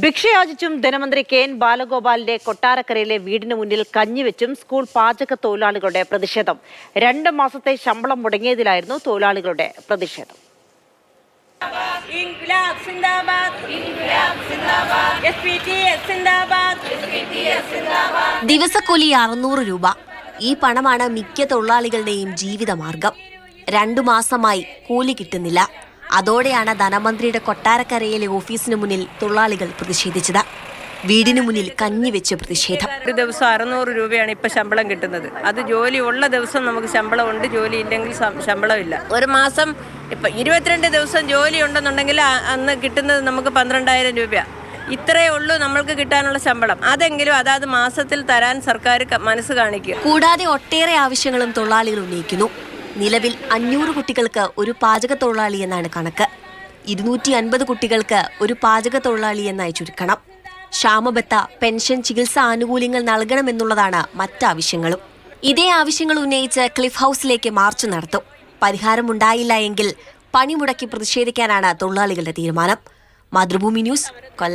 ഭിക്ഷയാചിച്ചും ധനമന്ത്രി കെ.എൻ. ബാലഗോപാലിന്റെ കൊട്ടാരക്കരയിലെ വീടിന് മുന്നിൽ കഞ്ഞിവെച്ചും സ്കൂൾ പാചക തൊഴിലാളികളുടെ പ്രതിഷേധം. 2 മാസത്തെ ശമ്പളം മുടങ്ങിയതിലായിരുന്നു തൊഴിലാളികളുടെ പ്രതിഷേധം. ദിവസക്കൂലി 600 രൂപ. ഈ പണമാണ് മിക്ക തൊഴിലാളികളുടെയും ജീവിതമാർഗം. 2 മാസമായി കൂലി കിട്ടുന്നില്ല. അതോടെയാണ് ധനമന്ത്രിയുടെ കൊട്ടാരക്കരയിലെ ഓഫീസിന് മുന്നിൽ തൊഴിലാളികൾ പ്രതിഷേധിച്ചത്. വീടിന് മുന്നിൽ കഞ്ഞിവെച്ച് പ്രതിഷേധം. ഒരു ദിവസം 600 രൂപയാണ് ഇപ്പൊ ശമ്പളം കിട്ടുന്നത്. അത് ജോലി ഉള്ള ദിവസം നമുക്ക് ശമ്പളമുണ്ട്, ജോലി ഇല്ലെങ്കിൽ ശമ്പളമില്ല. ഒരു മാസം ഇപ്പൊ 22 ദിവസം ജോലി ഉണ്ടെന്നുണ്ടെങ്കിൽ അന്ന് കിട്ടുന്നത് നമുക്ക് 12,000 രൂപ. ഇത്രയേ ഉള്ളൂ നമ്മൾക്ക് കിട്ടാനുള്ള ശമ്പളം. അതെങ്കിലും അതാത് മാസത്തിൽ തരാൻ സർക്കാർ മനസ്സ് കാണിക്കുക. കൂടാതെ ഒട്ടേറെ ആവശ്യങ്ങളും തൊഴിലാളികൾ ഉന്നയിക്കുന്നു. നിലവിൽ 500 കുട്ടികൾക്ക് ഒരു പാചക തൊഴിലാളി എന്നാണ് കണക്ക്. 250 കുട്ടികൾക്ക് ഒരു പാചക തൊഴിലാളി എന്നായി ചുരുക്കണം. ക്ഷാമബത്ത, പെൻഷൻ, ചികിത്സാ ആനുകൂല്യങ്ങൾ നൽകണമെന്നുള്ളതാണ് മറ്റാവശ്യങ്ങളും. ഇതേ ആവശ്യങ്ങൾ ഉന്നയിച്ച് ക്ലിഫ് ഹൗസിലേക്ക് മാർച്ച് നടത്തും. പരിഹാരമുണ്ടായില്ല എങ്കിൽ പണിമുടക്കി പ്രതിഷേധിക്കാനാണ് തൊഴിലാളികളുടെ തീരുമാനം. മാതൃഭൂമി ന്യൂസ്, കൊല്ലം.